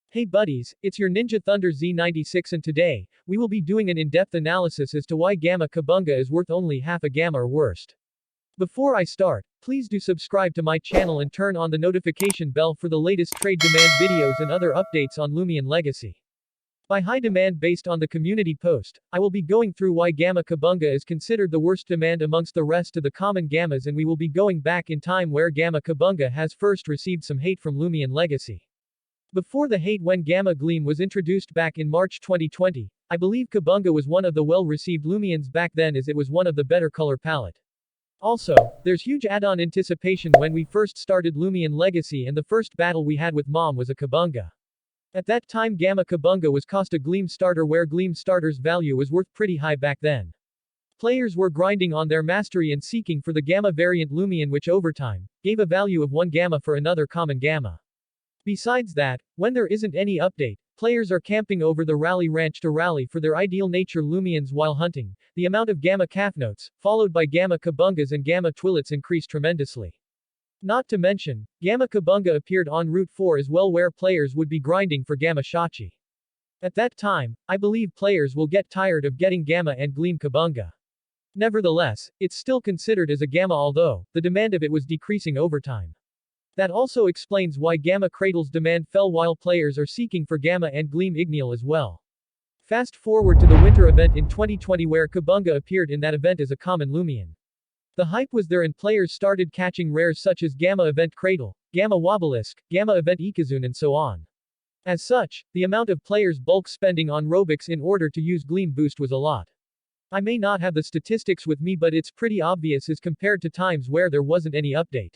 Hey buddies, it's your Ninja Thunder Z96 and today, we will be doing an in-depth analysis as to why Gamma Kabunga is worth only half a gamma or worst. Before I start, please do subscribe to my channel and turn on the notification bell for the latest trade demand videos and other updates on LOOMIAN Legacy. By high demand based on the community post, I will be going through why Gamma Kabunga is considered the worst demand amongst the rest of the common gammas, and we will be going back in time where Gamma Kabunga has first received some hate from LOOMIAN Legacy. Before the hate when Gamma Gleam was introduced back in March 2020, I believe Kabunga was one of the well-received LOOMIANs back then as it was one of the better color palette. Also, there's huge add-on anticipation when we first started LOOMIAN Legacy, and the first battle we had with Mom was a Kabunga. At that time Gamma Kabunga was cost a Gleam starter, where Gleam starter's value was worth pretty high back then. Players were grinding on their mastery and seeking for the Gamma variant LOOMIAN, which over time, gave a value of 1 gamma for another common gamma. Besides that, when there isn't any update, players are camping over the rally ranch to rally for their ideal nature LOOMIANs while hunting. The amount of Gamma Calfnotes, followed by Gamma Kabungas and Gamma Twillets, increased tremendously. Not to mention, Gamma Kabunga appeared on Route 4 as well, where players would be grinding for Gamma Shachi. At that time, I believe players will get tired of getting Gamma and Gleam Kabunga. Nevertheless, it's still considered as a gamma, although the demand of it was decreasing over time. That also explains why Gamma Cradle's demand fell while players are seeking for Gamma and Gleam Igneal as well. Fast forward to the winter event in 2020, where Kabunga appeared in that event as a common LOOMIAN. The hype was there and players started catching rares such as Gamma Event Cradle, Gamma Wobelisk, Gamma Event Ikazune, and so on. As such, the amount of players bulk spending on Robux in order to use Gleam Boost was a lot. I may not have the statistics with me, but it's pretty obvious as compared to times where there wasn't any update.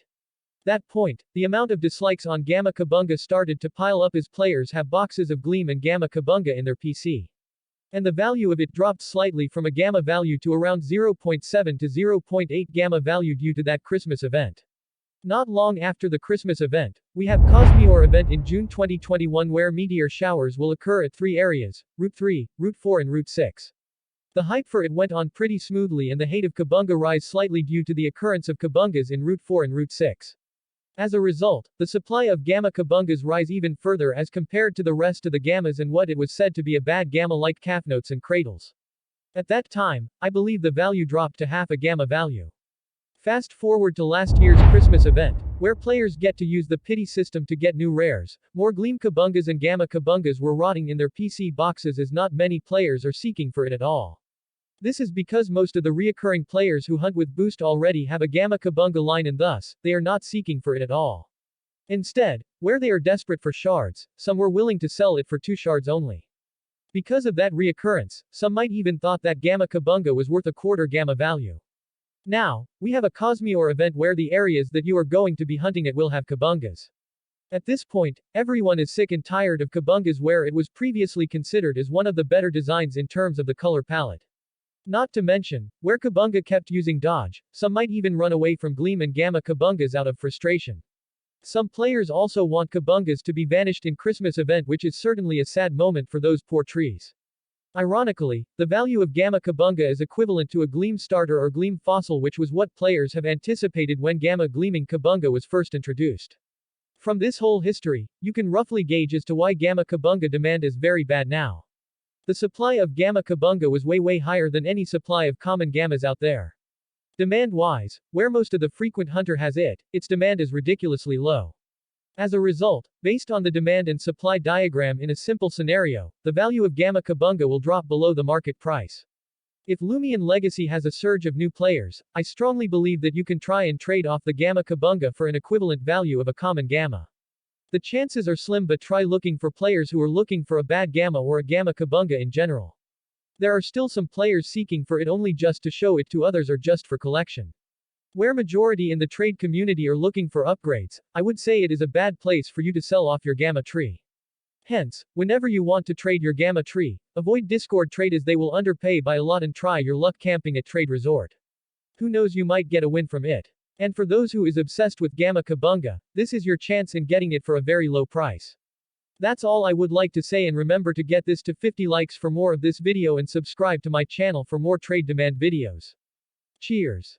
That point, the amount of dislikes on Gamma Kabunga started to pile up as players have boxes of Gleam and Gamma Kabunga in their PC. And the value of it dropped slightly from a gamma value to around 0.7 to 0.8 gamma value due to that Christmas event. Not long after the Christmas event, we have Cosmeor event in June 2021, where meteor showers will occur at 3 areas, Route 3, Route 4 and Route 6. The hype for it went on pretty smoothly, and the hate of Kabunga rise slightly due to the occurrence of Kabungas in Route 4 and Route 6. As a result, the supply of Gamma Kabungas rise even further as compared to the rest of the gammas and what it was said to be a bad gamma like Calfnotes and Cradles. At that time, I believe the value dropped to half a gamma value. Fast forward to last year's Christmas event, where players get to use the pity system to get new rares. More Gleam Kabungas and Gamma Kabungas were rotting in their PC boxes as not many players are seeking for it at all. This is because most of the reoccurring players who hunt with Boost already have a Gamma Kabunga line, and thus, they are not seeking for it at all. Instead, where they are desperate for shards, some were willing to sell it for 2 shards only. Because of that reoccurrence, some might even thought that Gamma Kabunga was worth a quarter gamma value. Now, we have a Cosmeor event where the areas that you are going to be hunting at will have Kabungas. At this point, everyone is sick and tired of Kabungas, where it was previously considered as one of the better designs in terms of the color palette. Not to mention, where Kabunga kept using dodge, some might even run away from Gleam and Gamma Kabungas out of frustration. Some players also want Kabungas to be vanished in Christmas event, which is certainly a sad moment for those poor trees. Ironically, the value of Gamma Kabunga is equivalent to a Gleam starter or Gleam fossil, which was what players have anticipated when Gamma Gleaming Kabunga was first introduced. From this whole history, you can roughly gauge as to why Gamma Kabunga demand is very bad now. The supply of Gamma Kabunga was way higher than any supply of common gammas out there. Demand-wise, where most of the frequent hunter has it, its demand is ridiculously low. As a result, based on the demand and supply diagram in a simple scenario, the value of Gamma Kabunga will drop below the market price. If LOOMIAN Legacy has a surge of new players, I strongly believe that you can try and trade off the Gamma Kabunga for an equivalent value of a common gamma. The chances are slim, but try looking for players who are looking for a bad gamma or a Gamma Kabunga in general. There are still some players seeking for it only just to show it to others or just for collection. Where majority in the trade community are looking for upgrades, I would say it is a bad place for you to sell off your gamma tree. Hence, whenever you want to trade your gamma tree, avoid Discord trade, as they will underpay by a lot, and try your luck camping at Trade Resort. Who knows, you might get a win from it. And for those who is obsessed with Gamma Kabunga, this is your chance in getting it for a very low price. That's all I would like to say, and remember to get this to 50 likes for more of this video and subscribe to my channel for more trade demand videos. Cheers.